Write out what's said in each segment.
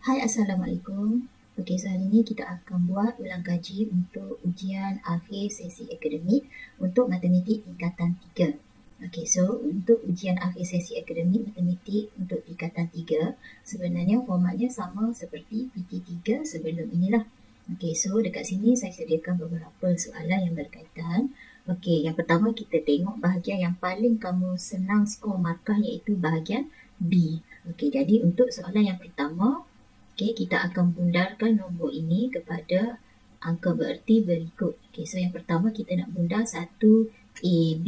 Hai, Assalamualaikum. Okey, so hari ini kita akan buat ulang kaji untuk ujian akhir sesi akademik untuk matematik tingkatan 3. Okey, so untuk ujian akhir sesi akademik matematik untuk tingkatan 3, sebenarnya formatnya sama seperti PT3 sebelum inilah. Okey, so dekat sini saya sediakan beberapa soalan yang berkaitan. Okey, yang pertama kita tengok bahagian yang paling kamu senang skor markah iaitu bahagian B. Okey, jadi untuk soalan yang pertama, okay, kita akan bundarkan nombor ini kepada angka bererti berikut. Okay, so yang pertama kita nak bundar 1AB.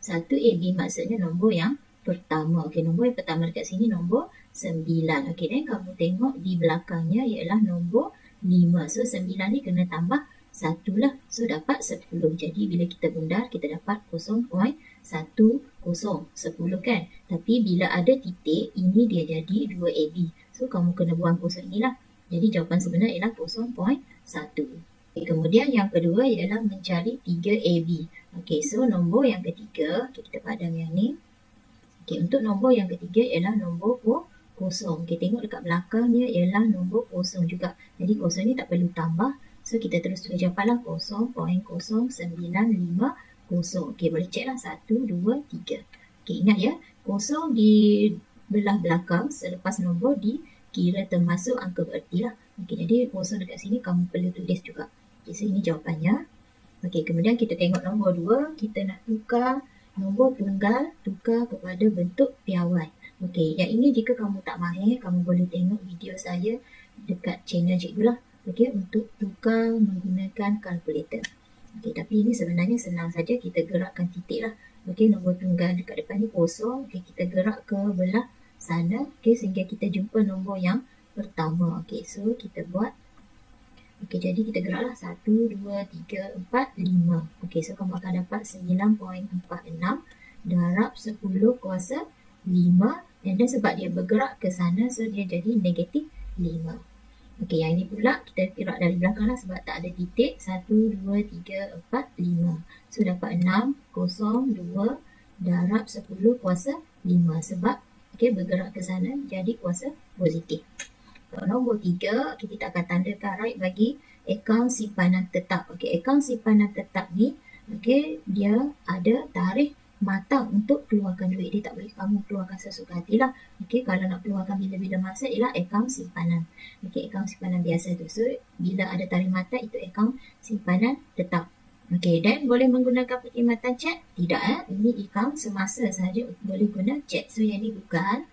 1AB maksudnya nombor yang pertama. Okay, nombor yang pertama dekat sini nombor 9. Okay, dan kamu tengok di belakangnya ialah nombor 5. So 9 ni kena tambah 1 lah. So dapat 10. Jadi bila kita bundar kita dapat 0.10. 10 kan. Tapi bila ada titik ini dia jadi 2AB. So, kamu kena buang kosong inilah. Jadi, jawapan sebenar ialah 0.1. Okay, kemudian yang kedua ialah mencari 3AB. Okey, so nombor yang ketiga, okay, kita padam yang ni. Okey, untuk nombor yang ketiga ialah nombor kosong. Okey, tengok dekat belakangnya ialah nombor kosong juga. Jadi, kosong ni tak perlu tambah. So, kita terus tulis jawapanlah 0.0950. Okey, boleh cek lah. 1, 2, 3. Okey, ingat ya. Kosong di belah belakang selepas nombor dikira termasuk angka bererti lah. Okey, jadi kosong dekat sini kamu perlu tulis juga. Okey, so ini jawapannya. Okey, kemudian kita tengok nombor 2. Kita nak tukar nombor tunggal, tukar kepada bentuk piawai. Okey, yang ini jika kamu tak mahir, kamu boleh tengok video saya dekat channel cikgu lah. Okey, untuk tukar menggunakan kalkulator. Okey, tapi ini sebenarnya senang saja, kita gerakkan titik lah. Okey, nombor tunggal dekat depan ni kosong. Okey, kita gerak ke belah sana. Okey, sehingga kita jumpa nombor yang pertama. Okey, so kita buat. Okey, jadi kita geraklah 1, 2, 3, 4, 5. Okey, so kamu akan dapat 9.46 darab 10 kuasa 5. Dan sebab dia bergerak ke sana, so dia jadi negatif 5. Okey, yang ini pula kita gerak dari belakang lah sebab tak ada titik. 1, 2, 3, 4, 5. So dapat 6, 0, 2 darab 10 kuasa 5. Sebab okay, bergerak ke sana jadi kuasa positif. Nombor 3, okay, kita akan tandakan right bagi akaun simpanan tetap. Okay, akaun simpanan tetap ni okay, dia ada tarikh matang untuk keluarkan duit. Dia tak boleh kamu keluarkan sesuka hatilah. Okay, kalau nak keluarkan bila-bila masa ialah akaun simpanan. Okay, akaun simpanan biasa tu. So, bila ada tarikh matang itu akaun simpanan tetap. Okey, dan boleh menggunakan perkhidmatan cek? Tidak, ini akaun semasa sahaja boleh guna cek. So, yang ini bukan.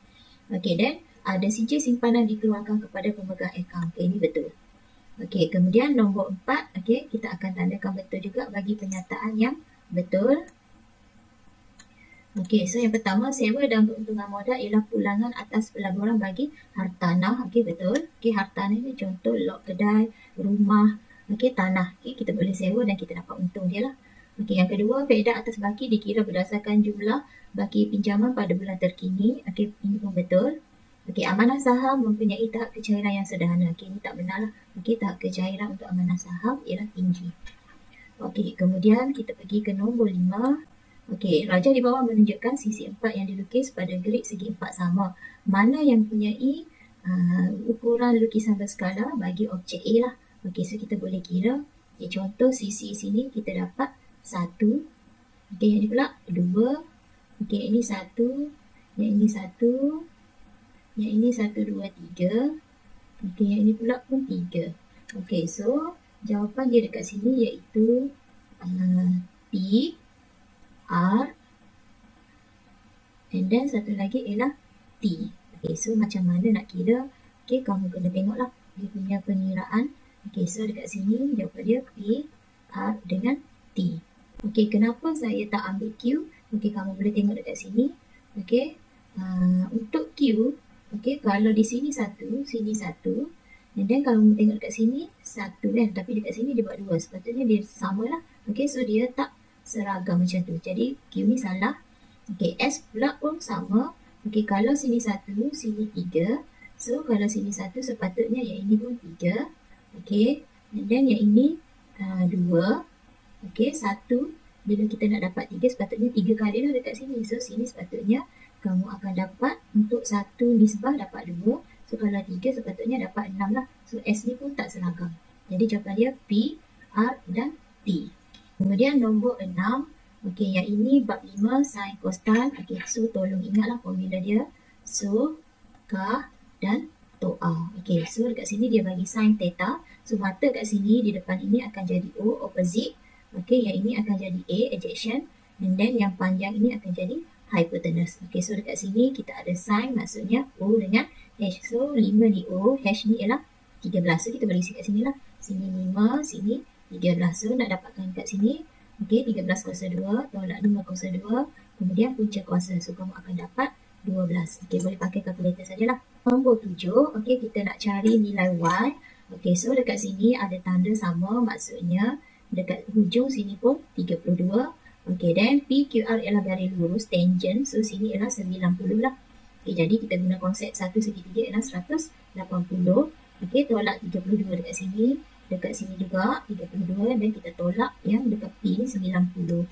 Okey, dan ada sijil simpanan dikeluarkan kepada pemegang akaun. Okey, ini betul. Okey, kemudian nombor 4. Okey, kita akan tandakan betul juga bagi pernyataan yang betul. Okey, so yang pertama, sewa dan keuntungan modal ialah pulangan atas pelaburan bagi hartanah. Okey, betul. Okey, hartanah ni contoh log kedai, rumah, okey, tanah. Okey, kita boleh sewa dan kita dapat untung dia lah. Okey, yang kedua, faedah atas baki dikira berdasarkan jumlah baki pinjaman pada bulan terkini. Okey, ini pun betul. Okey, amanah saham mempunyai tahap kecairan yang sederhana. Okey, ini tak benar lah. Okey, tahap kecairan untuk amanah saham ialah tinggi. Okey, kemudian kita pergi ke nombor 5. Okey, raja di bawah menunjukkan sisi 4 yang dilukis pada grid segi 4 sama. Mana yang mempunyai ukuran lukisan berskala bagi objek A lah. Okey, so kita boleh kira. Okay, contoh sisi sini kita dapat 1. Okey, yang ini pula 2. Okey, yang ini 1. Yang ini 1. Yang ini 1, 2, 3. Okey, yang ini pula pun 3. Okey, so jawapan dia dekat sini iaitu P, R, and then satu lagi ialah T. Okay, so macam mana nak kira? Okay, kamu kena tengoklah dia punya pengiraan. Okay, so dekat sini jawapan dia P, R dengan T. Okay, kenapa saya tak ambil Q? Okay, kamu boleh tengok dekat sini. Okay, untuk Q, okay, kalau di sini 1, sini 1. And then kalau kamu tengok dekat sini 1 kan, tapi dekat sini dia buat 2. Sepatutnya dia samalah. Okay, so dia tak seragam macam tu. Jadi Q ni salah. Okey, S pula pun sama. Okey, kalau sini 1, sini 3. So, kalau sini 1 sepatutnya yang ini pun 3. Okey, dan yang ini 2. Okey, 1. Bila kita nak dapat 3, sepatutnya 3 kali lah dekat sini. So, sini sepatutnya kamu akan dapat untuk 1 nisbah dapat 2. So kalau 3 sepatutnya dapat 6 lah. So S ni pun tak seragam. Jadi jawapan dia P, R dan T. Kemudian nombor 6. Okey, yang ini bab 5 sin cos tan. Okey, so tolong ingatlah formula dia. So, K dan to A. Okey, so dekat sini dia bagi sin theta. So mata kat sini di depan ini akan jadi O, opposite. Okey, yang ini akan jadi A, adjacent. And then yang panjang ini akan jadi hypotenuse. Okey, so dekat sini kita ada sin, maksudnya O dengan H. So 5 di O, H ni ialah 13. So kita boleh isi kat sini lah. Sini 5, sini 13. So nak dapatkan kat sini. Okey, 13 kuasa 2, tolak 5 kuasa 2. Kemudian punca kuasa. So kamu akan dapat 12. Okey, boleh pakai kalkulator sajalah. Nombor 7, okey, kita nak cari nilai Y. Okey, so dekat sini ada tanda sama, maksudnya dekat hujung sini pun 32. Okey, dan PQR ialah garis lurus, tangent. So sini ialah 90 lah. Okey, jadi kita guna konsep satu segitiga ialah 180. Okey, tolak 32 dekat sini. Dekat sini juga 32 dan kita tolak yang dekat P ni 90.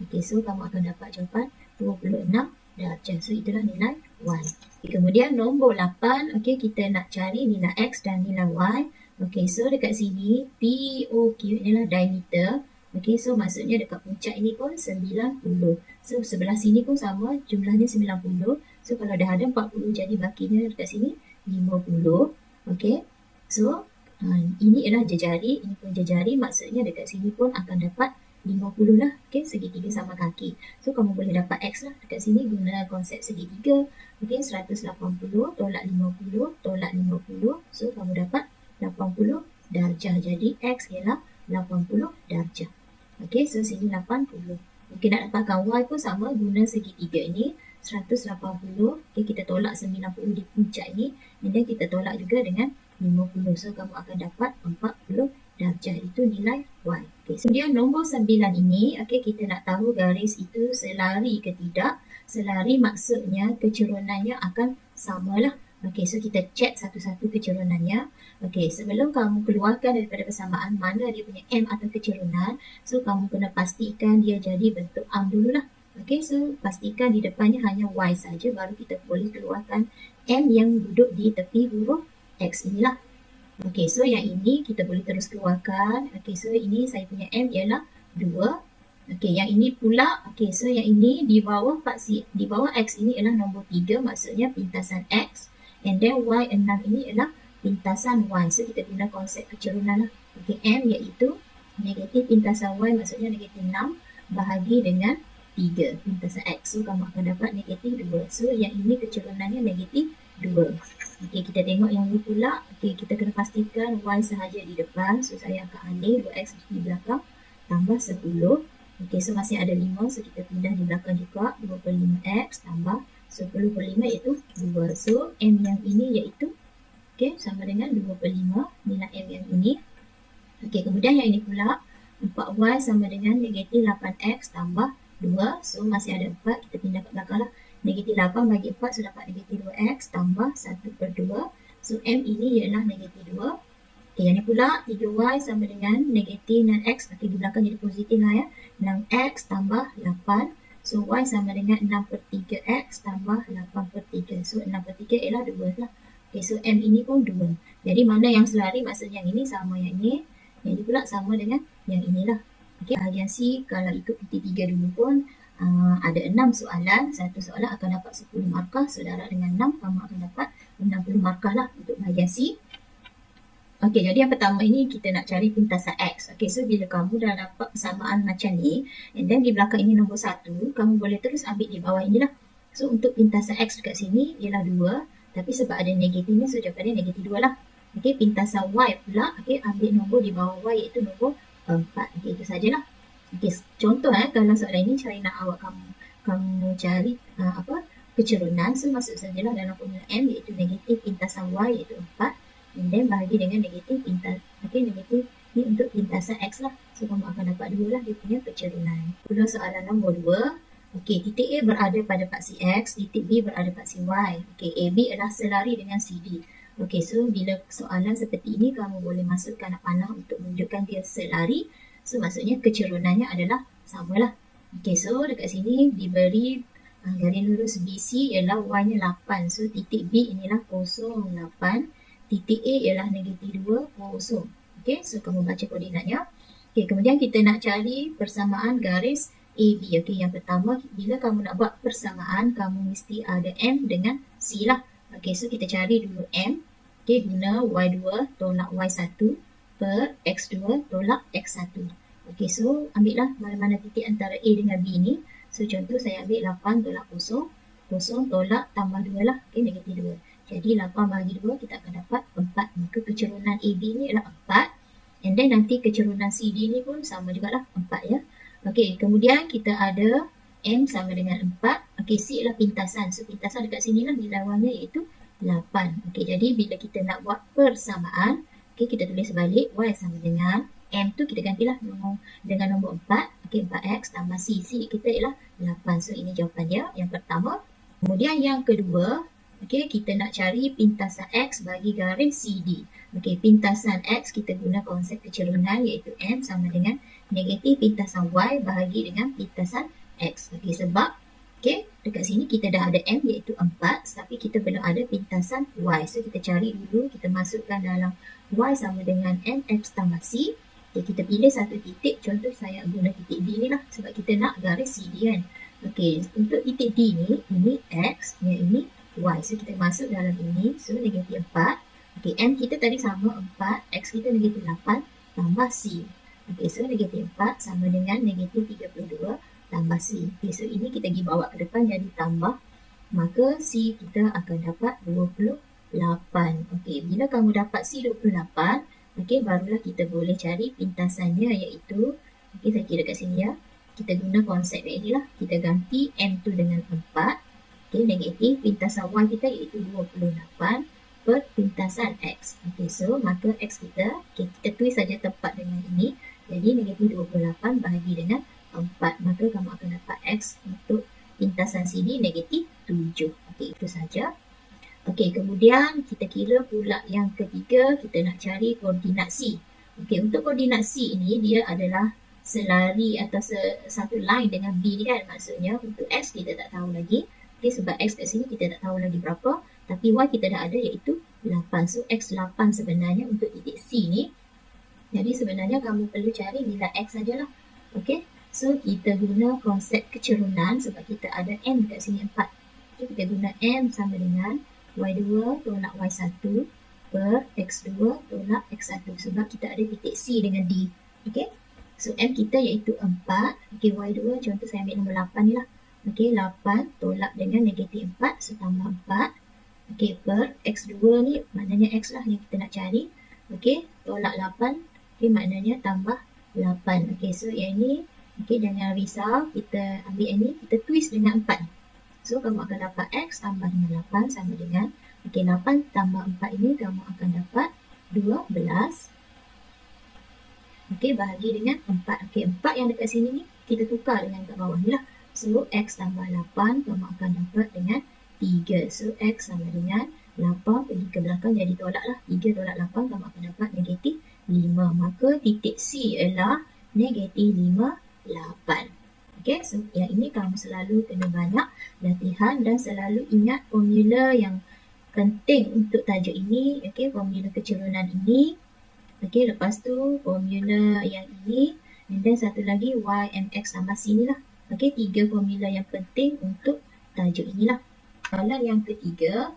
Okey, so kamu akan dapat jawapan 26 darjah. So itulah nilai Y. Okay, kemudian nombor 8, okey, kita nak cari nilai X dan nilai Y. Okey, so dekat sini POQ inilah diameter. Okey, so maksudnya dekat puncak ini pun 90. So sebelah sini pun sama, jumlahnya 90. So kalau dah ada 40, jadi bakinya dekat sini 50. Okey, so ini ialah jejari, ini pun jejari, maksudnya dekat sini pun akan dapat 50 lah. Okey, segitiga sama kaki. So kamu boleh dapat X lah. Dekat sini guna konsep segitiga. Okey, 180 tolak 50 tolak 50. So kamu dapat 80 darjah. Jadi X ialah 80 darjah. Okey, so sini 80. Okey, nak dapatkan Y pun sama, guna segitiga ini. 180. Okey, kita tolak 90 di puncak ini. And then kita tolak juga dengan 50. So kamu akan dapat 40 darjah. Itu nilai Y. Okay, kemudian nombor 9 ini, okay, kita nak tahu garis itu selari ke tidak. Selari maksudnya kecerunannya akan samalah. Okay, so kita cek satu-satu kecerunannya. Okay, sebelum kamu keluarkan daripada persamaan mana dia punya M atau kecerunan, so kamu kena pastikan dia jadi bentuk arm dululah. Okay, so pastikan di depannya hanya Y saja, baru kita boleh keluarkan M yang duduk di tepi huruf X inilah. Okey, so yang ini kita boleh terus keluarkan. Okey, so ini saya punya M ialah 2. Okey, yang ini pula, okey, so yang ini di bawah di bawah X ini ialah nombor 3, maksudnya pintasan X. And then Y6 ini ialah pintasan Y. So kita guna konsep kecerunan lah. Okey, M iaitu negatif pintasan Y, maksudnya negatif 6 bahagi dengan 3 pintasan X. So kamu akan dapat negatif 2. So yang ini kecerunannya negatif 2. Okey, kita tengok yang ini pula. Okey, kita kena pastikan Y sahaja di depan. So saya akan alih 2X di belakang tambah 10. Okey, so masih ada 5. So kita pindah di belakang juga. 25X tambah 10 per 5 iaitu 2. So M yang ini iaitu, okey, sama dengan 25. Nilai M yang ini. Okey, kemudian yang ini pula 4Y sama dengan negatif 8X tambah 2. So masih ada 4. Kita pindah ke belakang lah. Negatif 8 bagi 4, so dapat negatif 2X tambah 1 per 2. So M ini ialah negatif 2. Okay, yang ni pula 3Y sama dengan negatif 6X. Okay, di belakang jadi positif lah ya. 6X tambah 8. So Y sama dengan 6 per 3X tambah 8 per 3. So 6 per 3 ialah 2 lah. Okay, so M ini pun 2. Jadi mana yang selari, maksudnya yang ini sama yang ini. Yang ini pula sama dengan yang inilah. Okay, bahagian C kalau ikut PT 3 dulu pun, ada 6 soalan, satu soalan akan dapat 10 markah. Saudara dengan 6, kamu akan dapat 60 markah lah untuk bahagian C. Okey, jadi yang pertama ini kita nak cari pintasan X. Okey, so bila kamu dah dapat persamaan macam ni, and then di belakang ini nombor 1, kamu boleh terus ambil di bawah inilah. So untuk pintasan X dekat sini ialah 2, tapi sebab ada negatifnya, so jawapan dia negatif 2 lah. Okey, pintasan Y pula, okey, ambil nombor di bawah Y iaitu nombor 4. Okey, itu sajalah. Okey, contoh kalau soalan ini saya nak awak kamu cari kecerunan. So maksud sajalah dalam formula M iaitu negatif pintasan Y iaitu 4, and then bahagi dengan negatif negatif ni untuk pintasan X lah. So kamu akan dapat 2 lah dia punya kecerunan. Pula soalan nombor 2. Okey, titik A berada pada paksi X, titik B berada paksi Y. Okey, AB adalah selari dengan CD. Okey, so bila soalan seperti ini kamu boleh masukkan panah untuk menunjukkan dia selari. So maksudnya kecerunannya adalah samalah. Okey, so dekat sini diberi Garis lurus BC ialah Y-nya 8. So, titik B inilah 0, 8. Titik A ialah negatif 2, 0. Okey, so kamu baca koordinatnya. Okey, kemudian kita nak cari persamaan garis AB. Okey, yang pertama, bila kamu nak buat persamaan, kamu mesti ada M dengan C lah. Okey, so kita cari dulu M. Okey, guna Y2 tolak Y1 per X2 tolak X1. Okey, so ambillah mana-mana titik antara A dengan B ni. So, contoh saya ambil 8 tolak 0. 0 tolak tambah 2 lah. Okey, negatif 2. Jadi, 8 bahagi 2 kita akan dapat 4. Maka kecerunan AB ni adalah 4. And then nanti kecerunan CD ni pun sama jugalah 4 ya. Okey, kemudian kita ada M sama dengan 4. Okey, C adalah pintasan. So, pintasan dekat sini lah nilai Y-nya iaitu 8. Okey, jadi bila kita nak buat persamaan, okey, kita tulis balik Y sama dengan M tu kita gantilah dengan nombor 4. Okey, 4X tambah C. C kita ialah 8. So, ini jawapan dia yang pertama. Kemudian yang kedua, okey, kita nak cari pintasan X bagi garis CD. Okey, pintasan X kita guna konsep kecerunan iaitu M sama dengan negatif pintasan Y bahagi dengan pintasan X. Okey, sebab okey, dekat sini kita dah ada M iaitu 4 tapi kita belum ada pintasan Y. So, kita cari dulu, kita masukkan dalam Y sama dengan MX tambah C. Okay, kita pilih satu titik, contoh saya guna titik D ni lah sebab kita nak garis CD kan. Okey, untuk titik D ni, ini X, yang ini Y. So, kita masuk dalam ini, so negatif 4. Okey, M kita tadi sama 4, X kita negatif 8 tambah C. Okey, so negatif 4 sama dengan negatif 32 tambah C. Okey, so ini kita pergi bawa ke depan jadi tambah. Maka C kita akan dapat 28. Okey, bila kamu dapat C 28, okey, barulah kita boleh cari pintasannya iaitu, okey, saya kira kat sini ya. Kita guna konsep yang inilah. Kita ganti M tu dengan 4. Okey, negatif. Pintasan Y kita iaitu 28 per pintasan X. Okey, so maka X kita, okey, kita tulis saja tempat dengan ini. Jadi negatif 28 bahagi dengan 4. Maka kamu akan dapat X untuk pintasan CD negatif 7. Okey, itu saja. Okey, kemudian kita kira pula yang ketiga, kita nak cari koordinat C. Okey, untuk koordinat C ini dia adalah selari atau satu line dengan B ni kan. Maksudnya untuk X kita tak tahu lagi. Okey, sebab X kat sini kita tak tahu lagi berapa. Tapi Y kita dah ada iaitu 8. So, X 8 sebenarnya untuk titik C ni. Jadi sebenarnya kamu perlu cari nilai X sajalah. Okey, so kita guna konsep kecerunan sebab kita ada M dekat sini 4. Okay, kita guna M sama dengan Y2 tolak Y1 per X2 tolak X1 sebab kita ada titik C dengan D. Okey. So M kita iaitu 4. Okey, Y2 contoh saya ambil nombor 8 ni lah. Okey, 8 tolak dengan negatif 4 so tambah 4. Okey, per X2 ni maknanya X lah yang kita nak cari. Okey, tolak 8. Okey, maknanya tambah 8. Okey, so yang ni okey, jangan risau, kita ambil yang ni, kita twist dengan 4. So, kamu akan dapat X tambah dengan 8 sama dengan, okey, 8 tambah 4 ini kamu akan dapat 12. Okey, bahagi dengan 4. Okey, 4 yang dekat sini ni, kita tukar dengan kat bawah ni lah. So, X tambah 8, kamu akan dapat dengan 3. So, X sama dengan 8, pergi ke belakang jadi tolak lah. 3 tolak 8, kamu akan dapat negatif 5. Maka titik C ialah negatif 5, 8. Okey, so yang ini kamu selalu kena banyak latihan dan selalu ingat formula yang penting untuk tajuk ini. Okey, formula kecerunan ini. Okey, lepas tu formula yang ini. And then satu lagi YMX tambah C ni lah. Okey, 3 formula yang penting untuk tajuk inilah. Soalan yang ketiga.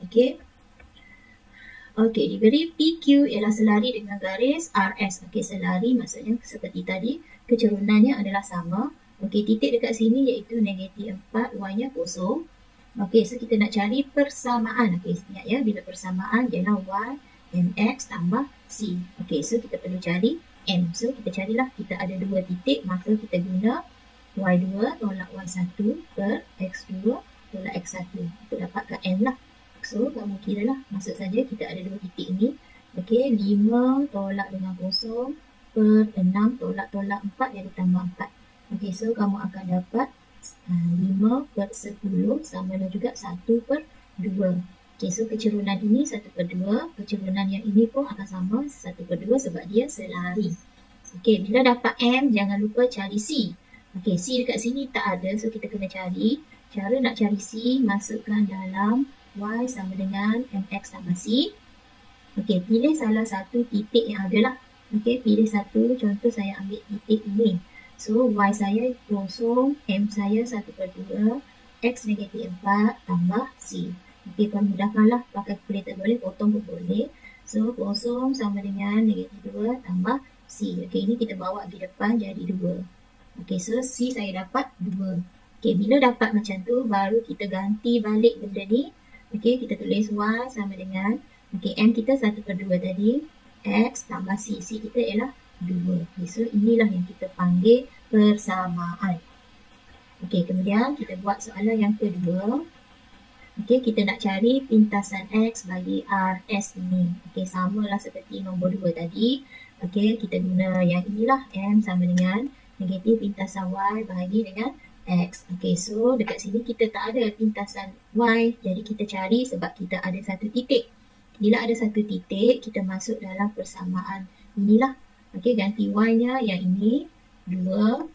Okey. Okey, diberi PQ ialah selari dengan garis RS. Okey, selari maksudnya seperti tadi. Kecerunannya adalah sama. Okey, titik dekat sini iaitu negatif 4, Y-nya 0. Okey, so kita nak cari persamaan. Okey, ingat ya, bila persamaan ialah Y, MX tambah C. Okey, so kita perlu cari M. So, kita carilah, kita ada 2 titik, maka kita guna Y2 tolak Y1 per X2 tolak X1. Untuk dapatkan M lah. So, kamu kira lah, maksud saja kita ada 2 titik ni. Okey, 5 tolak dengan 0 per 6 tolak 4 jadi tambah 4. Okey, so kamu akan dapat 5 per 10 sama dengan juga 1 per 2. Okey, so kecerunan ini 1 per 2. Kecerunan yang ini pun akan sama 1 per 2 sebab dia selari. Okey, bila dapat M, jangan lupa cari C. Okey, C dekat sini tak ada, so kita kena cari. Cara nak cari C, masukkan dalam Y sama dengan MX tambah C. Okey, pilih salah satu titik yang ada lah. Okey, pilih satu. Contoh saya ambil titik ini. So, Y saya kosong, M saya 1/2, X negatif 4 tambah C. Okey, permudahkanlah pakai kalkulator boleh, potong pun boleh. So, kosong sama dengan negatif 2 tambah C. Okey, ini kita bawa di depan jadi 2. Okey, so C saya dapat 2. Okey, bila dapat macam tu, baru kita ganti balik benda ni. Okey, kita tulis Y sama dengan, okey, M kita 1/2 tadi, X tambah C. C kita ialah 2. Okay, so inilah yang kita panggil persamaan. Okey, kemudian kita buat soalan yang kedua. Okey, kita nak cari pintasan X bagi RS ini. Okey, samalah seperti nombor 2 tadi. Okey, kita guna yang inilah, M sama dengan negatif pintasan Y bahagi dengan X. Okey, so dekat sini kita tak ada pintasan Y. Jadi kita cari sebab kita ada satu titik. Bila ada satu titik, kita masuk dalam persamaan inilah. Okey, ganti Y-nya yang ini 2.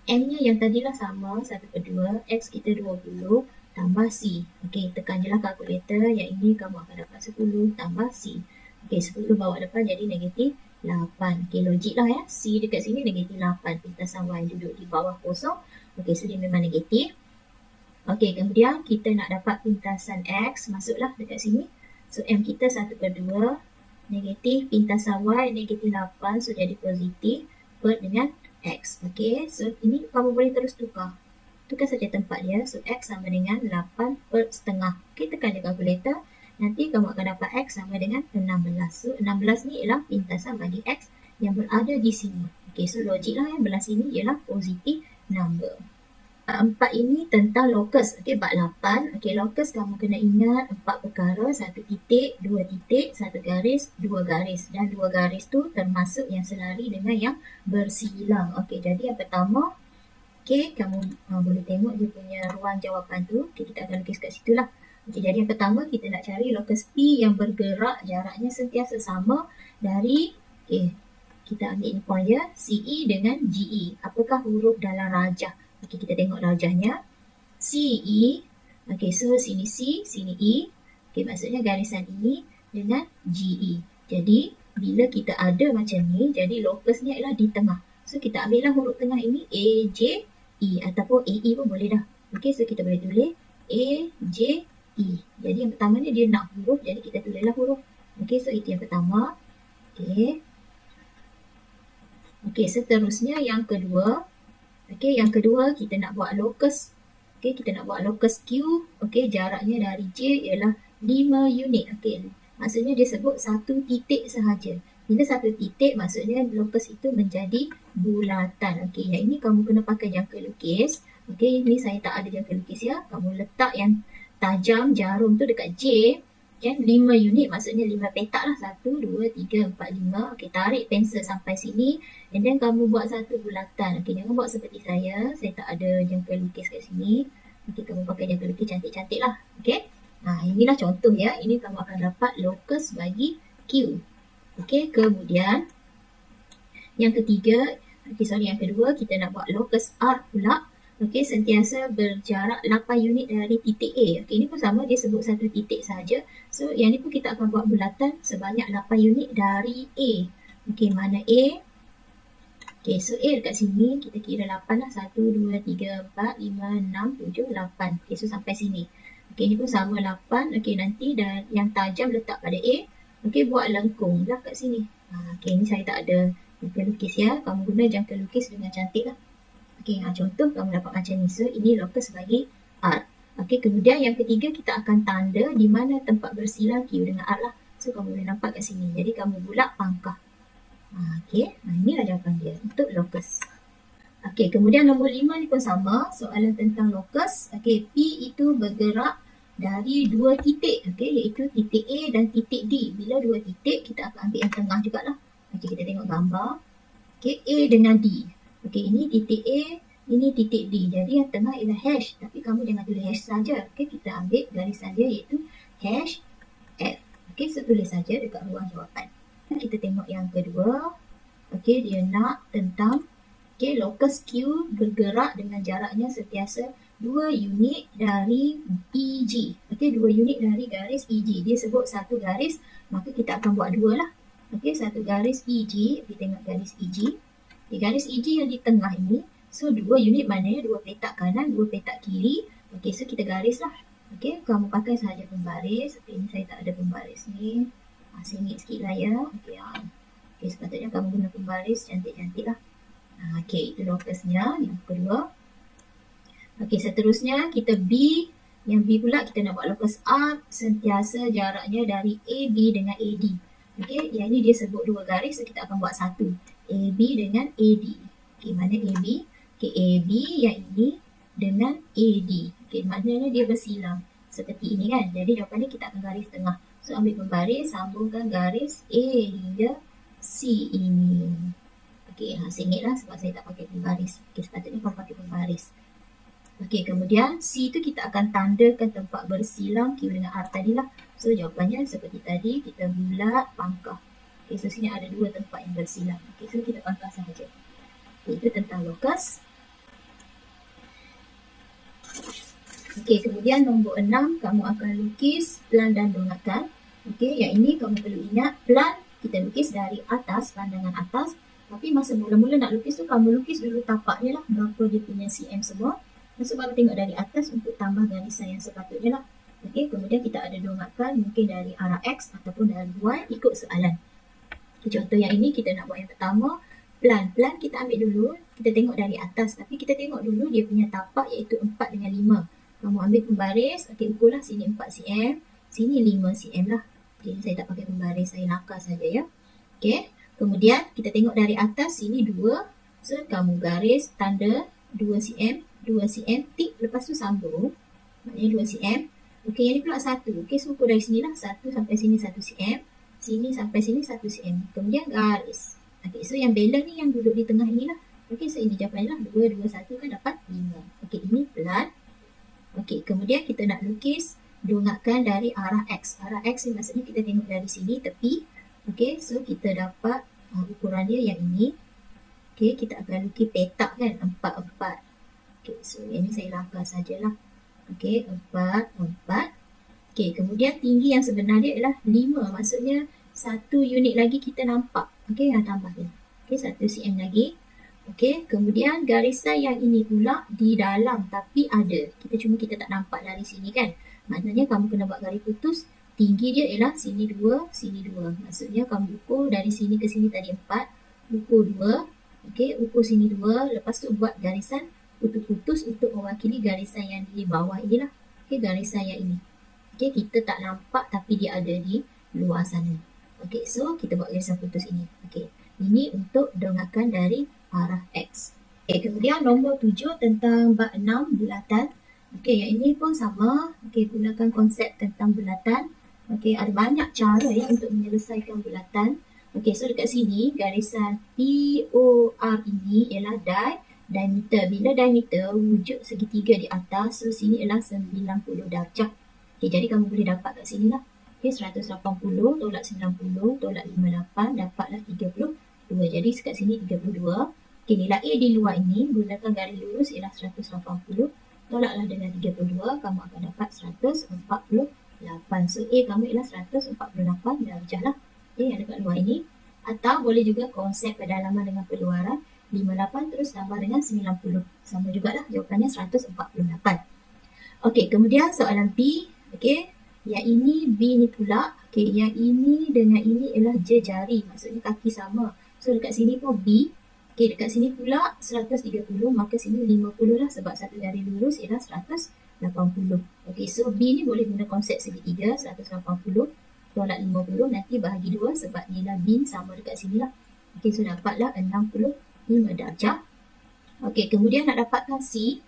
M-nya yang tadilah sama 1/2. X kita 20 tambah C. Okey, tekan je lah kalkulator. Yang ini kamu akan dapat 10 tambah C. Okey, 10 bawa depan jadi negatif 8. Okey, logik lah ya. C dekat sini negatif 8. Pintasan Y duduk di bawah kosong. Okey, so dia memang negatif. Okey, kemudian kita nak dapat pintasan X. Masuklah dekat sini. So, M kita 1/2. Negatif pintasan Y negatif 8. So, jadi positif. Per dengan X. Okey, so ini kamu boleh terus tukar. Tukar saja tempat dia. So, X sama dengan 8/setengah. Okey, tekan je kalkulator. Nanti kamu akan dapat X sama dengan 16. So, 16 ni ialah pintasan bagi X yang berada di sini. Okey, so logik lah yang belah sini ialah positif number. 4 ini tentang locus. Okey, bab 8. Okey, locus kamu kena ingat 4 perkara, 1 titik, 2 titik, 1 garis, 2 garis. Dan 2 garis tu termasuk yang selari dengan yang bersilang. Okey, jadi yang pertama, okey, kamu boleh tengok dia punya ruang jawapan tu. Okey, kita akan lukis kat situ lah. Okey, jadi yang pertama kita nak cari locus P yang bergerak jaraknya sentiasa sama dari, okey, kita ambil ni point dia, CE dengan GE. Apakah huruf dalam rajah? Okey, kita tengok rajahnya. CE, okey, so sini C, sini E. Okey, maksudnya garisan ini dengan GE. Jadi, bila kita ada macam ni, jadi locusnya ialah di tengah. So, kita ambil lah huruf tengah ini A, J, E ataupun AE pun boleh dah. Okey, so kita boleh tulis A, J, E. Jadi, yang pertama ni dia nak huruf, jadi kita tulislah huruf. Okey, so itu yang pertama. Okey. Okey, seterusnya yang kedua. Okey, yang kedua kita nak buat locus. Okey, kita nak buat locus Q. Okey, jaraknya dari J ialah 5 unit. Okey, maksudnya dia sebut satu titik sahaja. Bila satu titik, maksudnya locus itu menjadi bulatan. Okey, yang ini kamu kena pakai jangka lukis. Okey, ini saya tak ada jangka lukis ya. Kamu letak yang tajam jarum tu dekat J. Kan, 5 unit maksudnya 5 petak lah. 1, 2, 3, 4, 5. Okey, tarik pensel sampai sini. And then kamu buat satu bulatan. Okey, jangan buat seperti saya. Saya tak ada jangka lukis kat sini. Okey, kamu pakai jangka lukis cantik-cantik lah. Okey. Nah, inilah contoh ya. Ini kamu akan dapat locus bagi Q. Okey, kemudian yang ketiga. Okey, sorry, yang kedua kita nak buat locus R pula. Okey, sentiasa berjarak 8 unit dari titik A. Okey, ini pun sama, dia sebut satu titik saja. So, yang ni pun kita akan buat bulatan sebanyak 8 unit dari A. Okey, mana A? Okey, so A dekat sini, kita kira 8 lah. 1, 2, 3, 4, 5, 6, 7, 8. Okey, so sampai sini. Okey, ini pun sama 8. Okey, nanti dan yang tajam letak pada A. Okey, buat lengkung lah kat sini. Okey, ni saya tak ada jangka lukis ya. Kamu guna jangka lukis dengan cantik lah. Okey, contoh kamu dapat macam ni. So, ini locus bagi R. Okey, kemudian yang ketiga kita akan tanda di mana tempat bersilang Q dengan R lah. So, kamu boleh nampak kat sini. Jadi, kamu bulat pangkah. Okey, inilah jawapan dia untuk locus. Okey, kemudian nombor 5 ni pun sama. Soalan tentang locus. Okey, P itu bergerak dari 2 titik. Okey, iaitu titik A dan titik D. Bila 2 titik, kita akan ambil yang tengah jugalah. Okey, kita tengok gambar. Okey, A dengan D. Okey, ini titik A, ini titik D. Jadi yang tengah ialah hash. Tapi kamu jangan tulis hash saja. Okey, kita ambil garisan dia iaitu hash F. Okey, so tulis saja dekat ruang jawapan. Kita tengok yang kedua. Okey, dia nak tentang locus Q bergerak dengan jaraknya sentiasa 2 unit dari EG. Okey, 2 unit dari garis EG. Dia sebut satu garis, maka kita akan buat 2 lah. Okey, satu garis EG. Kita tengok garis EG. Okay, garis EG yang di tengah ini. So, 2 unit maknanya 2 petak kanan, 2 petak kiri. Okey, so kita garis lah. Okey, kamu pakai sahaja pembaris. Okey, ini saya tak ada pembaris ni. Sengit sikit lah ya. Okey, okay, sepatutnya kamu guna pembaris cantik-cantik lah. Okey, itu locusnya. Yang kedua. Okey, seterusnya kita B. Yang B pula kita nak buat locus up. Sentiasa jaraknya dari AB dengan AD. Okey, yang ini dia sebut 2 garis. So, kita akan buat satu. AB dengan AD. Okey, mana AB? Okey, AB yang ini dengan AD. Okey, maknanya dia bersilang. Seperti ini kan. Jadi, jawapannya kita akan garis tengah. So, ambil pembaris, sambungkan garis A hingga C ini. Okey, sengitlah sebab saya tak pakai pembaris. Okey, sepatutnya kau pakai pembaris. Okey, kemudian C tu kita akan tandakan tempat bersilang Q dengan R tadilah. So, jawapannya seperti tadi, kita bulat pangkah. Okey, so sini ada 2 tempat yang bersilang. Okey, so kita pangkah sahaja. Okay, itu tentang locus. Okey, kemudian nombor 6, kamu akan lukis plan dan dongakan. Okey, yang ini kamu perlu ingat, plan kita lukis dari atas, pandangan atas. Tapi masa mula-mula nak lukis tu, kamu lukis dulu tapaknya lah, berapa dia punya cm semua. So, baru tengok dari atas untuk tambah garisan yang sepatutnya lah. Okey, kemudian kita ada dongakan mungkin dari arah X ataupun dari Y ikut soalan. Okay, contoh yang ini kita nak buat yang pertama. Plan kita ambil dulu, kita tengok dari atas. Tapi kita tengok dulu dia punya tapak iaitu 4 dengan 5. Kamu ambil pembaris, okey ukurlah sini 4 cm, sini 5 cm lah. Okay, saya tak pakai pembaris, saya nakar saja ya. Okey, kemudian kita tengok dari atas, sini 2. So, kamu garis tanda 2 cm. 2 cm, tik, lepas tu sambung. Maknanya 2 cm. Okey, yang ni pula 1. Okey, so ukur dari sini lah. 1 sampai sini 1 cm. Sini sampai sini 1 cm. Kemudian garis. Okey, so yang balance ni yang duduk di tengah ni lah. Okey, so ini jawapannya lah. 2, 2, 1 kan dapat 5. Okey, ini plan. Okey, kemudian kita nak lukis dongakan dari arah X. Arah X ni maksudnya kita tengok dari sini, tepi. Okey, so kita dapat ukuran dia yang ini. Okey, kita akan lukis petak kan. 4, 4. Okey, so yang ni saya langkah sajalah. Okey, 4, 4. Okey, kemudian tinggi yang sebenarnya ialah 5. Maksudnya 1 unit lagi kita nampak. Okey, yang tambah dia. Okey, 1 cm lagi. Okey, kemudian garisan yang ini pula di dalam tapi ada. Kita tak nampak dari sini kan. Maknanya kamu kena buat garis putus. Tinggi dia ialah sini 2, sini 2. Maksudnya kamu ukur dari sini ke sini tadi 4. Ukur 2. Okey, ukur sini 2. Lepas tu buat garisan putus-putus untuk mewakili garisan yang di bawah inilah. Okey, garisan yang ini. Okey, kita tak nampak tapi dia ada di luar sana. Okey, so kita buat garisan putus ini. Okey, ini untuk dongakan dari arah X. Okey, kemudian nombor 7 tentang bab 6 bulatan. Okey, yang ini pun sama. Okey, gunakan konsep tentang bulatan. Okey, ada banyak cara ya untuk menyelesaikan bulatan. Okey, so dekat sini garisan POR ini ialah diameter. Bila diameter wujud segitiga di atas, so sini ialah 90 darjah. Okay, jadi kamu boleh dapat kat sini lah. Okay, 180 tolak 90 tolak 58 dapatlah 32. Jadi kat sini 32. Okay, nilai A di luar ini gunakan garis lurus ialah 180. Tolaklah dengan 32, kamu akan dapat 148. So A kamu ialah 148 darjah lah. Okay, yang dekat luar ini. Atau boleh juga konsep kedalaman dengan peluaran. 58 terus tambah dengan 90. Sama jugalah jawapannya 148. Okey, kemudian soalan B. Okey, yang ini B ni pula. Okey, yang ini dengan ini ialah jari. Maksudnya kaki sama. So dekat sini pun B. Okey, dekat sini pula 130. Maka sini 50 lah sebab satu jari lurus ialah 180. Okey, so B ni boleh guna konsep segitiga. 180 tolak 50 nanti bahagi 2 sebab nilai B sama dekat sini lah. Okey, so dapatlah 65 darjah. Okey, kemudian nak dapatkan C.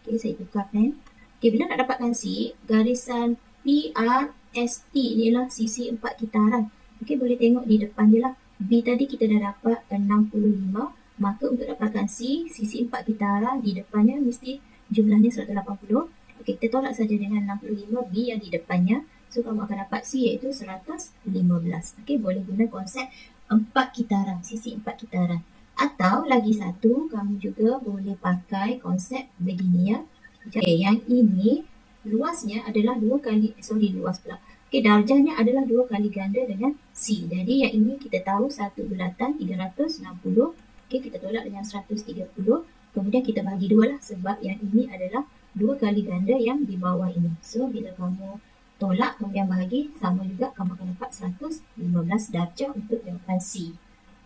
Okey, saya tukar pen. Okey, bila nak dapatkan C, garisan PRST ni ialah sisi 4 kitaran. Okey, boleh tengok di depan dia lah. B tadi kita dah dapat 65. Maka untuk dapatkan C, sisi 4 kitaran di depannya mesti jumlahnya 180. Okey, kita tolak saja dengan 65 B yang di depannya. So, kamu akan dapat C iaitu 115. Okey, boleh guna konsep 4 kitaran, sisi 4 kitaran. Atau lagi satu, kamu juga boleh pakai konsep begini ya. Okay, yang ini luasnya adalah luas pula. Okay, darjahnya adalah 2 kali ganda dengan C. Jadi yang ini kita tahu satu bulatan 360. Okay, kita tolak dengan 130. Kemudian kita bagi 2 lah sebab yang ini adalah 2 kali ganda yang di bawah ini. So, bila kamu tolak kemudian bahagi, sama juga kamu akan dapat 115 darjah untuk jawapan C.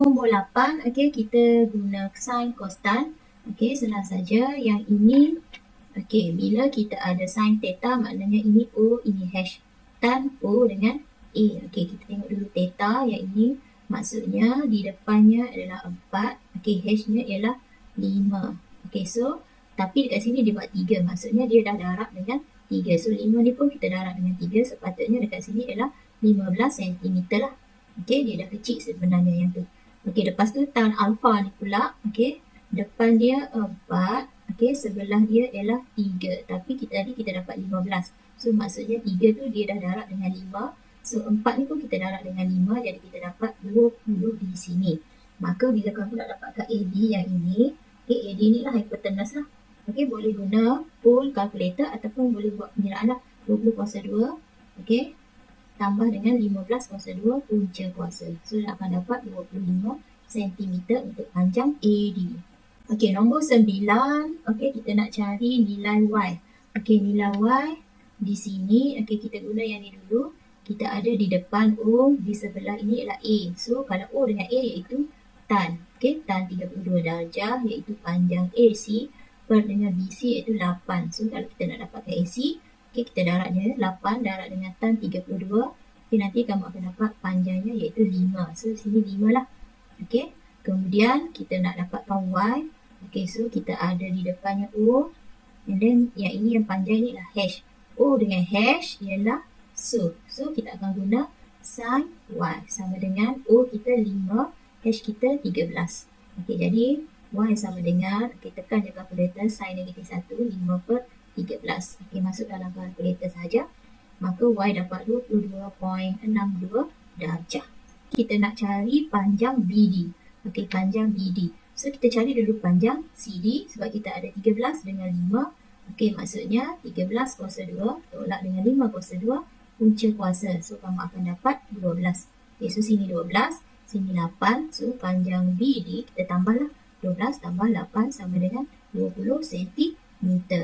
Nombor 8, okay, kita guna sin konstan. Okay, senang saja. Yang ini, okay, bila kita ada sin theta, maknanya ini O, ini hash. Tan O dengan A. Okay, kita tengok dulu theta. Yang ini maksudnya di depannya adalah 4. Okay, hash-nya ialah 5. Okay, so, tapi dekat sini dia buat 3. Maksudnya dia dah darab dengan 3. So, 5 ni pun kita darab dengan 3. Sepatutnya dekat sini ialah 15 cm lah. Okay, dia dah kecil sebenarnya yang tu. Okay, lepas tu tan alpha ni pula. Okay, depan dia 4. Okay, sebelah dia ialah 3. Tapi tadi kita dapat 15. So, maksudnya 3 tu dia dah darab dengan 5. So, 4 ni pun kita darab dengan 5. Jadi, kita dapat 20 di sini. Maka, bila kamu nak dapatkan AD yang ini, okay, AD ni lah hypotenuse lah. Okay, boleh guna full calculator ataupun boleh buat penyeraan lah. 20 kuasa 2. Okay, tambah dengan 15 kuasa 2 punca kuasa. So, akan dapat 25 cm untuk panjang AD. Okay, nombor 9. Okay, kita nak cari nilai Y. Okay, nilai Y di sini. Okay, kita guna yang ni dulu. Kita ada di depan O, di sebelah ini ialah A. So, kalau O dengan A iaitu tan. Okay, tan 32 darjah iaitu panjang AC per dengan BC iaitu 8. So, kalau kita nak dapatkan AC, okay, kita darab dia 8 darab dengan tan 32. Okay, nanti kamu akan dapat panjangnya iaitu 5. So, sini 5 lah. Okay, kemudian kita nak dapatkan Y. Okay, so kita ada di depannya O. And then, yang ini yang panjang ni lah hash. O dengan hash ialah so. So, kita akan guna sin Y sama dengan O kita 5, hash kita 13. Okay, jadi Y sama dengan, okay, tekan je kalkulator, sin negatif 1, 5 per 13. Okay, masuk dalam kalkulator saja. Maka Y dapat 22.62 darjah. Kita nak cari panjang BD. Okay, panjang BD. So, kita cari dulu panjang CD sebab kita ada 13 dengan 5. Okey, maksudnya 13 kuasa 2 tolak dengan 5 kuasa 2 punca kuasa. So, kamu akan dapat 12. Okey, so sini 12, sini 8. So, panjang BD kita tambahlah 12 tambah 8 sama dengan 20 cm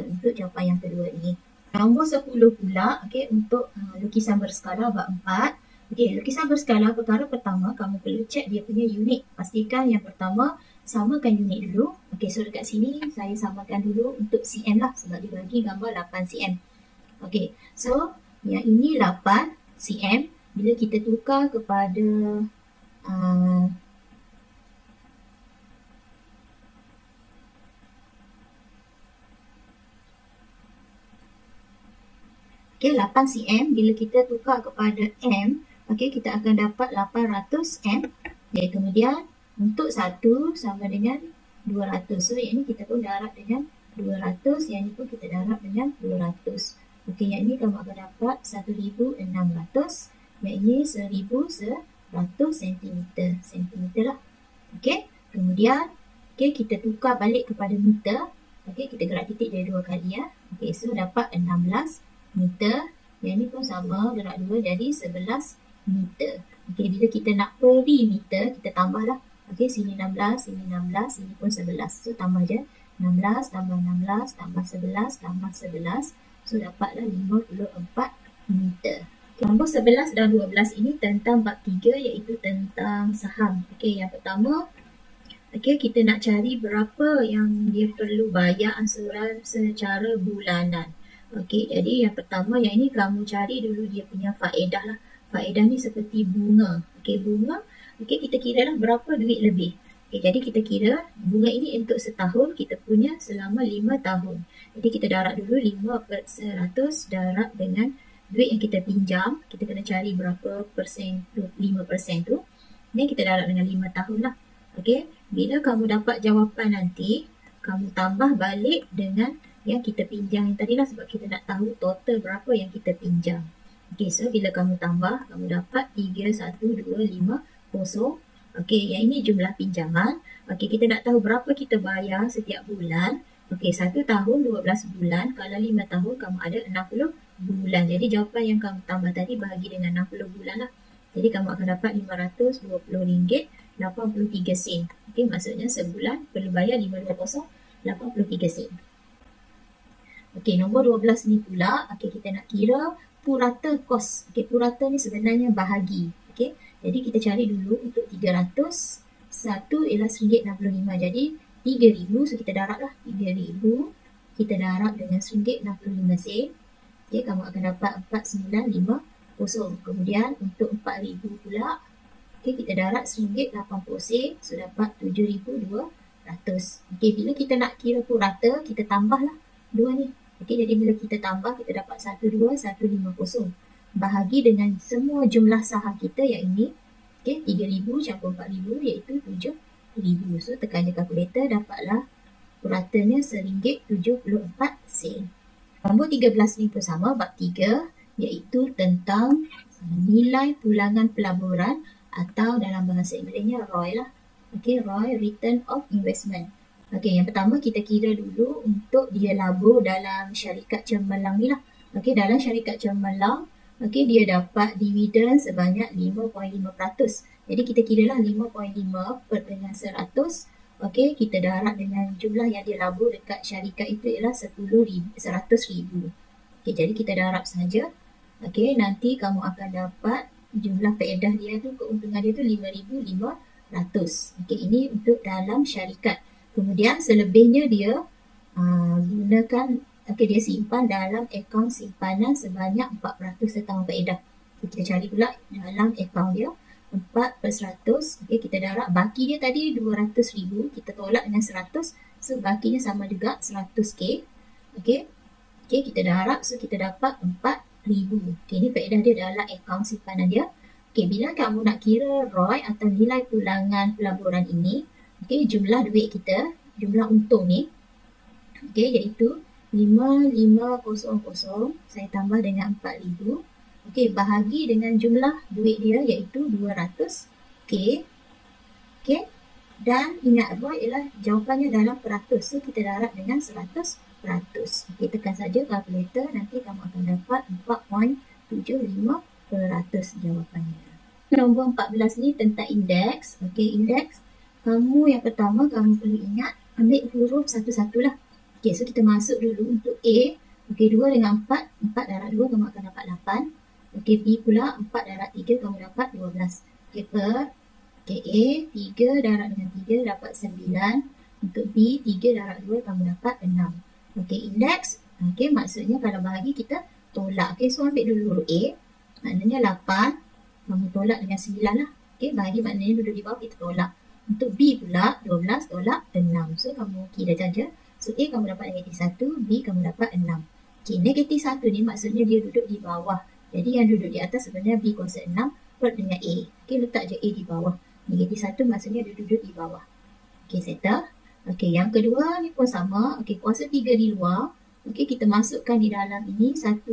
untuk jawapan yang kedua ini. Nombor 10 pula, okey, untuk lukisan berskala bab 4. Okey, lukisan berskala perkara pertama kamu perlu cek dia punya unit. Pastikan yang pertama samakan unit dulu. Okey, so dekat sini saya samakan dulu untuk cm lah sebab dia bagi gambar 8 cm. Okey, so yang ini 8 cm. Bila kita tukar kepada okey, 8 cm bila kita tukar kepada m, okey, kita akan dapat 800 m. Okay, kemudian untuk 1 sama dengan 200. So, yang ini kita pun darab dengan 200. Yang ini pun kita darab dengan 200. Okey, yang ini kamu akan dapat 1600. Yang ini 1100 cm lah. Okey, kemudian okey, kita tukar balik kepada meter. Okey, kita gerak titik dia 2 kali ya. Okey, so dapat 16 meter. Yang ini pun sama, gerak 2 jadi 11 meter. Okey, bila kita nak perimeter, kita tambahlah. Okey, sini 16, sini 16, sini pun 11. So, tambah je. 16 tambah 16 tambah 11 tambah 11. So, dapatlah 54 meter. Okay, nombor 11 dan 12 ini tentang bab 3 iaitu tentang saham. Okey, yang pertama, okey, kita nak cari berapa yang dia perlu bayar ansuran secara bulanan. Okey, jadi yang pertama, yang ini kamu cari dulu dia punya faedah lah. Faedah ni seperti bunga. Okey, bunga. Okey, kita kira lah berapa duit lebih. Okay, jadi kita kira bunga ini untuk setahun kita punya selama 5 tahun. Jadi kita darab dulu 5/100 darab dengan duit yang kita pinjam. Kita kena cari berapa persen tu, 5% tu. Ni kita darab dengan 5 tahun lah. Okay, bila kamu dapat jawapan nanti, kamu tambah balik dengan yang kita pinjam yang tadi lah sebab kita nak tahu total berapa yang kita pinjam. Okay, so bila kamu tambah, kamu dapat 31250. Okey, yang ini jumlah pinjaman. Okey, kita nak tahu berapa kita bayar setiap bulan. Okey, 1 tahun 12 bulan. Kalau 5 tahun kamu ada 60 bulan. Jadi jawapan yang kamu tambah tadi bahagi dengan 60 bulan lah. Jadi kamu akan dapat RM520.83. Okey, maksudnya sebulan perlu bayar 520.83 sen. Okey, nombor 12 ni pula, okey, kita nak kira purata kos. Okey, purata ni sebenarnya bahagi. Okey, jadi kita cari dulu untuk 300, 1 ialah RM1.65. Jadi 3,000, so kita darab lah. 3,000 kita darab dengan RM1.65 sen. Okey, kamu akan dapat 4,950. Kemudian untuk 4,000 pula, okey, kita darab RM1.80 sen, so dapat 7,200. Okey, bila kita nak kira purata, kita tambahlah dua ni. Okey, jadi bila kita tambah, kita dapat 12,150. Bahagi dengan semua jumlah saham kita yang ini. Okey, 3,000 campur 4,000 iaitu 7,000. So, tekan je kalkulator, dapatlah puratanya RM1.74 sen. Nombor 13 ni pun sama, bab 3, iaitu tentang nilai pulangan pelaburan atau dalam bahasa Inggerisnya ROI lah. Okey, ROI, Return of Investment. Okey, yang pertama kita kira dulu untuk dia labur dalam syarikat cemerlang ni lah. Okey, dalam syarikat cemerlang, okey, dia dapat dividen sebanyak 5.5%. Jadi kita kiralah 5.5 per dengan 100. Okey, kita darab dengan jumlah yang dia labur dekat syarikat itu ialah 100,000. Okey, jadi kita darab saja. Okey, nanti kamu akan dapat jumlah faedah dia tu, keuntungan dia tu 5,500. Okey, ini untuk dalam syarikat. Kemudian selebihnya dia gunakan, okey, dia simpan dalam akaun simpanan sebanyak 4% setahun faedah. Kita cari pula dalam akaun dia 4/100. Okey, kita darab baki dia tadi 200,000, kita tolak dengan 100, so bakinya sama juga 100k. Okey. Okey, kita darab, so kita dapat 4,000. Okey, ini faedah dia dalam akaun simpanan dia. Okey, bila kamu nak kira ROI atau nilai pulangan pelaburan ini, okey, jumlah duit kita, jumlah untung ni, okey, iaitu 5,500 saya tambah dengan 4,000. Okey, bahagi dengan jumlah duit dia iaitu 200k. Okey, dan ingat ROI ialah jawapannya dalam peratus, so kita darab dengan 100%. Okey, tekan saja kalkulator, nanti kamu akan dapat 4.75% jawapannya. Nombor 14 ni tentang indeks. Okey, indeks, kamu yang pertama kamu perlu ingat ambil huruf satu-satulah. Okey, so kita masuk dulu untuk A. Okey, 2 dengan 4, 4 darab 2 kamu akan dapat 8. Okey, B pula 4 darab 3 kamu dapat 12. Okey, per. Okey, A 3 darab dengan 3 dapat 9. Untuk B 3 darab 2 kamu dapat 6. Okey, indeks. Okey, maksudnya kalau bahagi kita tolak. Okey, so ambil dulu huruf A. Maknanya 8. Kamu tolak dengan 9 lah. Okey, bahagi maknanya duduk di bawah, kita tolak. Untuk B pula 12 tolak 6. So, kamu kira saja. So, A kamu dapat -1, B kamu dapat 6. Okey, -1 ni maksudnya dia duduk di bawah. Jadi, yang duduk di atas sebenarnya B kuasa 6 per dengan A. Okey, letak je A di bawah. -1 maksudnya dia duduk di bawah. Okey, settle. Okey, yang kedua ni pun sama. Okey, kuasa 3 di luar. Okey, kita masukkan di dalam ini 1,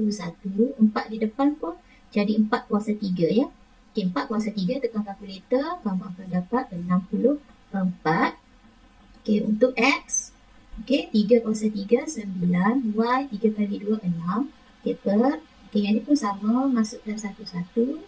4 di depan pun jadi 4 kuasa 3 ya. Okey, 4 kuasa 3, tekan kalkulator, kamu akan dapat 64. Okey, untuk X, okey, 3 kuasa 3, 9, Y, 3 kali 2, 6. Okey, per. Okey, yang ni pun sama, masukkan 1.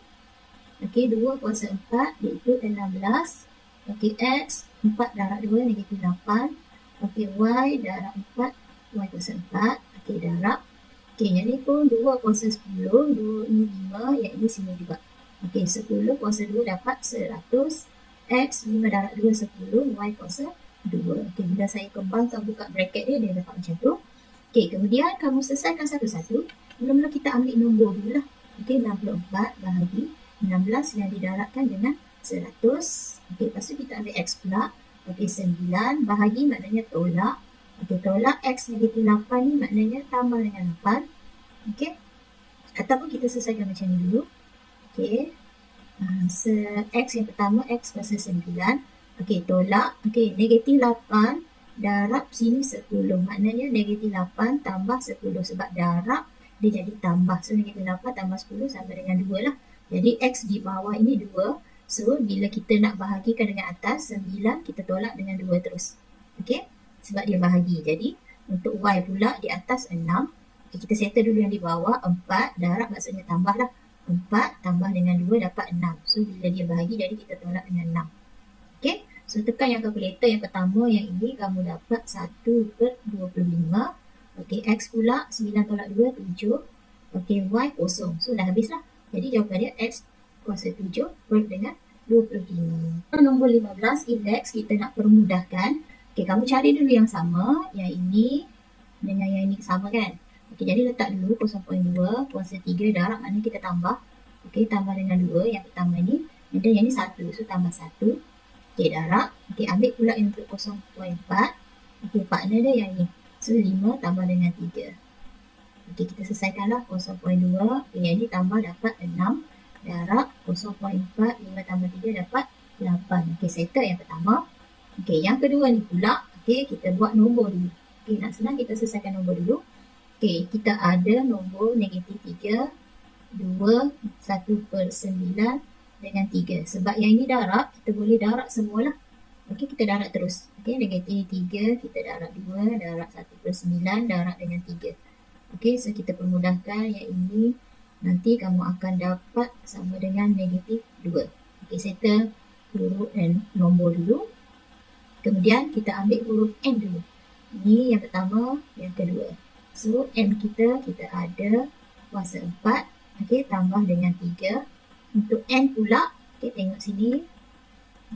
Okey, 2 kuasa 4, iaitu 16. Okey, X, 4 darab 2, -8. Okey, Y darab 4, Y kuasa 4. Okey, darab. Okey, yang ni pun 2 kuasa 10, 2 ni 5, yang ini sini juga. Okey, 10 kuasa 2 dapat 100. X, 5 darab 2, 10, Y kuasa 2. Okey, bila saya kembangkan buka bracket dia, dia dapat macam tu. Okey, kemudian kamu selesaikan satu-satu. Mula-mula kita ambil nombor dulu lah. Okey, 64 bahagi 16 yang didarabkan dengan 100. Okey, lepas tu kita ambil X pula. Okey, 9 bahagi maknanya tolak. Okey, tolak X -8 ni maknanya tambah dengan 8. Okey, ataupun kita selesaikan macam ni dulu. Okey, X yang pertama, X kuasa 9. Okey, tolak. Okey, -8 darab sini 10. Maknanya -8 tambah 10 sebab darab dia jadi tambah. So, -8 tambah 10 sama dengan 2 lah. Jadi, X di bawah ini 2. So, bila kita nak bahagikan dengan atas, 9 kita tolak dengan 2 terus. Okey, sebab dia bahagi. Jadi, Untuk Y pula di atas 6. Okay, kita settle dulu yang di bawah. 4 darab maksudnya tambah lah. 4 tambah dengan 2 dapat 6. So bila dia bahagi jadi kita tolak dengan 6. Okay. So tekan yang kalkulator yang pertama yang ini kamu dapat 1/25. Okay, X pula 9 tolak 2 7. Okay, Y kosong. So dah habis lah. Jadi jawapan dia X kuasa 7 per dengan 25. Nombor 15 indeks kita nak permudahkan. Okay, kamu cari dulu yang sama. Yang ini dengan yang ini sama kan. Okay, jadi letak dulu 0.2 kuasa 3 darab maknanya kita tambah. Okay, tambah dengan 2 yang pertama ni. Dan yang ni 1. So tambah 1. Okay, darab. Okay, ambil pula yang untuk 0.4. Okay, partner dia yang ni. So, 5 tambah dengan 3. Okay, kita selesaikanlah 0.2. Okay, yang ni tambah dapat 6. Darab 0.4. 5 tambah 3 dapat 8. Okay, settle yang pertama. Okay, yang kedua ni pula. Okay, kita buat nombor dulu. Okay, nak senang kita selesaikan nombor dulu. Okay, kita ada nombor negatif 3. 2, 1/9. Dengan 3. Sebab yang ini darab, kita boleh darab semualah. Okey, kita darab terus. Okey, negatif 3, kita darab 2, darab 1/9, darab dengan 3. Okey, so kita permudahkan yang ini. Nanti kamu akan dapat sama dengan negatif 2. Okey, settle huruf dan nombor dulu. Kemudian kita ambil huruf M dulu. Ini yang pertama, yang kedua. So, M kita ada kuasa 4. Okey, tambah dengan 3. Untuk N pula, okay, tengok sini.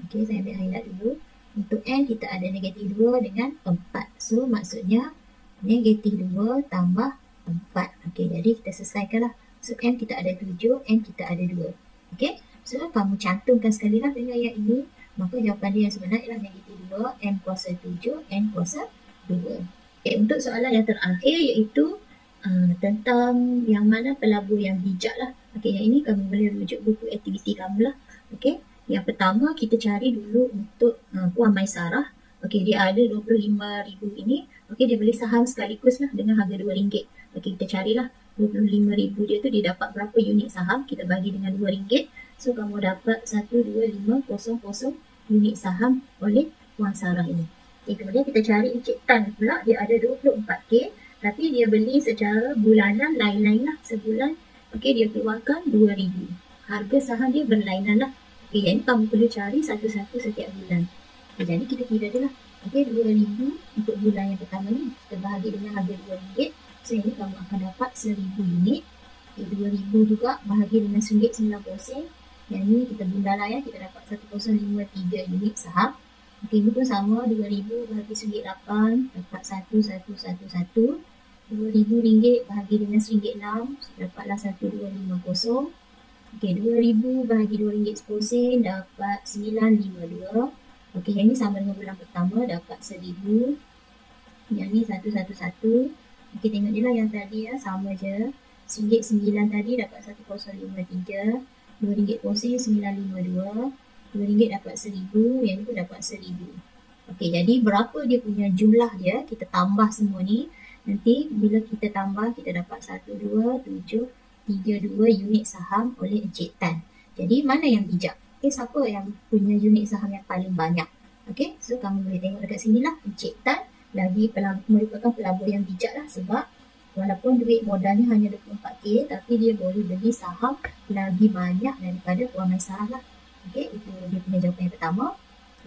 Okay, saya ambil highlight dulu. Untuk N kita ada negatif 2 dengan 4. So, maksudnya negatif 2 tambah 4. Okay, jadi kita selesaikanlah. So, M kita ada 7, N kita ada 2. Okay, so kamu cantumkan sekali lah dengan yang ini. Maka jawapan dia yang sebenar ialah negatif 2, M kuasa 7, N kuasa 2. Okay, untuk soalan yang terakhir iaitu tentang yang mana pelabur yang bijak lah. Okey, yang ini kamu boleh rujuk buku aktiviti kamu lah. Okey, yang pertama kita cari dulu untuk Puan Maisarah. Okey, dia ada 25,000 ini. Okey, dia beli saham sekaligus lah dengan harga RM2. Okey, kita carilah 25,000 dia tu dia dapat berapa unit saham. Kita bagi dengan RM2. So, kamu dapat 12500 unit saham oleh Puan Sarah ini. Okey, kemudian kita cari Encik Tan pula. Dia ada 24K. Tapi dia beli secara bulanan lain-lain lah. Sebulan, okey, dia keluarkan RM2,000. Harga saham dia berlainan lah. Okey, yang kamu perlu cari satu-satu setiap bulan. Okay, jadi kita kira je lah. Okey, RM2,000 untuk bulan yang pertama ni. Kita bahagi dengan harga RM2. So, ini kamu akan dapat 1,000 unit. Okay, RM2,000 juga bahagi dengan RM1.90. Yang ni kita bunda lah ya. Kita dapat 1053 unit saham. Okey, ini pun sama. RM2,000 bahagi RM1.8. Dapat 1111. RM2,000 bahagi dengan RM1.6. Dapatlah 1250. Okey, RM2,000 bahagi RM2.10 dapat 952. Okey, yang ni sama dengan bulan pertama dapat 1,000. Yang ni 111. Okey, tengok je lah yang tadi ya, sama je. RM1.9 tadi dapat 1053. RM2.10 952. RM2 dapat 1,000. Yang ni pun dapat 1,000. Okey, jadi berapa dia punya jumlah dia, kita tambah semua ni. Nanti bila kita tambah, kita dapat 12732 unit saham oleh Encik Tan. Jadi mana yang bijak? Okay, siapa yang punya unit saham yang paling banyak? Okay, so kamu boleh tengok dekat sini lah. Encik Tan lagi merupakan pelabur yang bijak lah. Sebab walaupun duit modalnya hanya 24K, tapi dia boleh beli saham lebih banyak daripada Puan Maisarah lah. Okay, itu dia punya jawapan yang pertama.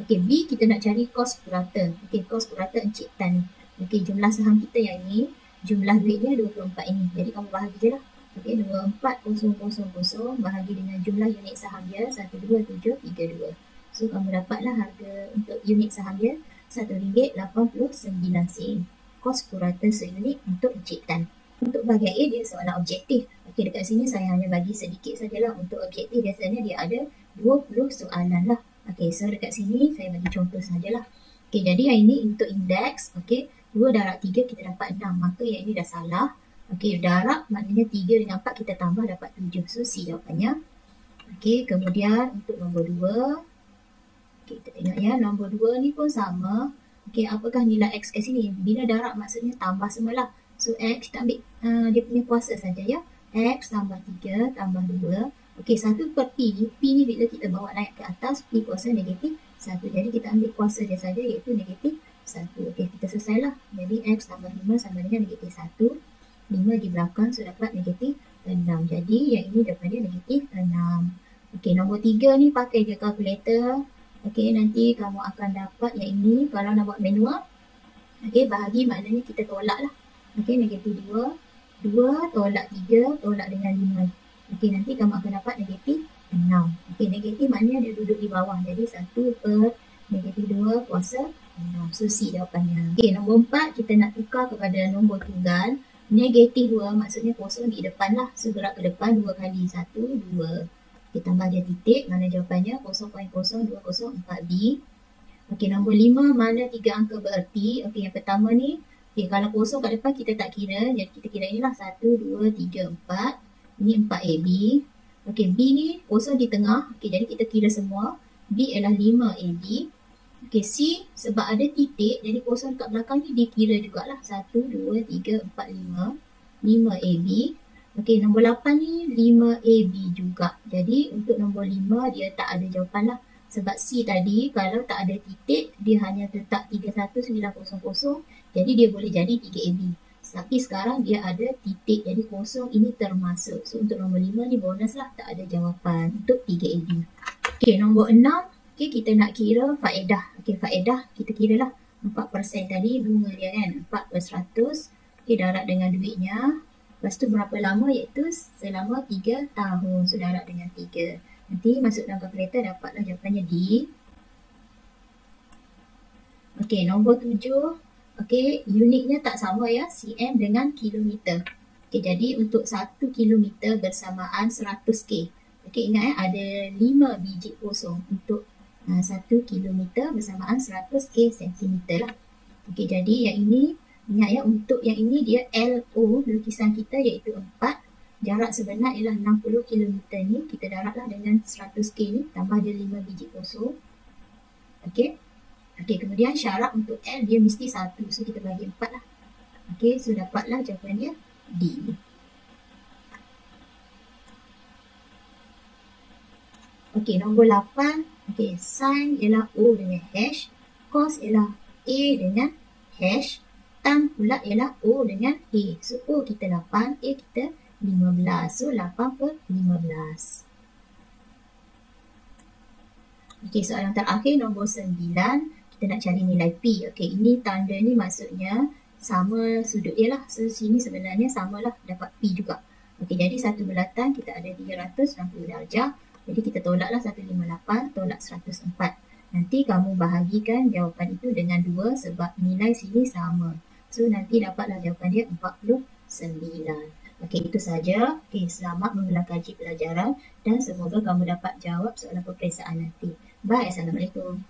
Okay, B kita nak cari kos purata. Okay, kos purata Encik Tan. Okey, jumlah saham kita yang ini, jumlah duitnya 24 ini. Jadi kamu bahagi je lah. Okey, 24,000 bahagi dengan jumlah unit saham dia 12732. So, kamu dapatlah harga untuk unit saham dia RM1.89. Kos purata seunit untuk Encik Tan. Untuk bahagian A, dia soalan objektif. Okey, dekat sini saya hanya bagi sedikit sajalah. Untuk objektif, biasanya dia ada 20 soalan lah. Okey, so dekat sini saya bagi contoh sajalah. Okey, jadi yang ini untuk indeks. Okey, 2 darab 3 kita dapat 6. Maka yang ini dah salah. Okey, darab maknanya 3 dengan 4 kita tambah dapat 7. So, C jawapannya. Okey, kemudian untuk nombor 2. Okey, kita tengok ya. Nombor 2 ni pun sama. Okey, apakah nilai X kat sini? Bila darab maksudnya tambah semualah. So, X kita ambil dia punya kuasa saja ya. X tambah 3 tambah 2. Okey, 1 per P ni. P ni bila kita bawa naik ke atas, P kuasa negatif 1. Jadi, kita ambil kuasa dia saja iaitu negatif 1. Okey, kita selesailah. Jadi X tambah 5 sama dengan negatif 1. 5 di belakang, so dapat negatif 6. Jadi yang ini dapat dia negatif 6. Okey, nombor 3 ni pakai je kalkulator. Okey, nanti kamu akan dapat yang ini. Kalau nak buat manual, okey, bahagi maknanya kita tolak lah. Okey, negatif 2. 2 tolak 3, tolak dengan 5. Okey, nanti kamu akan dapat negatif 6. Okey, negatif maknanya dia duduk di bawah. Jadi 1 per negatif 2 kuasa 6. So C jawapannya. Okey, nombor 4 kita nak tukar kepada nombor tunggal. Negatif 2 maksudnya kosong di depan lah. So gerak ke depan 2 kali. 1, 2. Kita tambah je titik. Mana jawapannya? 0.0204B. Okey, nombor 5 mana 3 angka bererti. Okey, yang pertama ni. Okey, kalau kosong kat depan kita tak kira. Jadi kita kira inilah 1, 2, 3, 4. Ini 4AB. Okey, B ni kosong di tengah. Okey, jadi kita kira semua. B ialah 5AB. Okey, C sebab ada titik. Jadi kosong kat belakang ni dikira jugalah. 1, 2, 3, 4, 5. 5AB. Okey, nombor 8 ni 5AB juga. Jadi untuk nombor 5 dia tak ada jawapan lah. Sebab C tadi kalau tak ada titik dia hanya letak 31900. Jadi dia boleh jadi 3AB. Tapi sekarang dia ada titik. Jadi kosong ini termasuk. So untuk nombor 5 ni bonus lah. Tak ada jawapan untuk 3AB. Okey, nombor 6. Okey, kita nak kira faedah. Okey, faedah kita kira lah. 4% tadi bunga dia kan. 4/100. Okey, darab dengan duitnya. Lepas tu berapa lama, iaitu selama 3 tahun. So darab dengan 3. Nanti masuk dalam kalkulator dapatlah jawapannya D. Okey, nombor 7. Okey, unitnya tak sama ya, cm dengan kilometer. Okey, jadi untuk 1 kilometer bersamaan 100k. Okey, ingat ada 5 biji kosong untuk 1 kilometer bersamaan 100k sentimeter lah. Okey, jadi yang ini ingat ya, untuk yang ini dia LO lukisan kita iaitu 4. Jarak sebenar ialah 60 km ni. Kita darablah dengan 100k ni. Tambah dia 5 biji kosong. Okey. Okey, kemudian syarat untuk L dia mesti 1. So kita bagi 4 lah. Okey, so dapatlah jawapan dia D. Okey, nombor 8. Okey, sin ialah O dengan hash. Cos ialah A dengan hash. Tan pula ialah O dengan A. So O kita 8, A kita 15. So 8/15. Okey, soalan terakhir nombor 9. Kita nak cari nilai P. Okey, ini tanda ni maksudnya sama sudut dia lah. So sini sebenarnya samalah, dapat P juga. Okey, jadi satu bulatan kita ada 360 darjah. Jadi kita tolaklah 158, tolak 104. Nanti kamu bahagikan jawapan itu dengan 2 sebab nilai sini sama. So nanti dapatlah jawapan dia 49. Okey, itu saja. Okey, selamat mengulang kaji pelajaran dan semoga kamu dapat jawab soalan peperiksaan nanti. Bye, Assalamualaikum.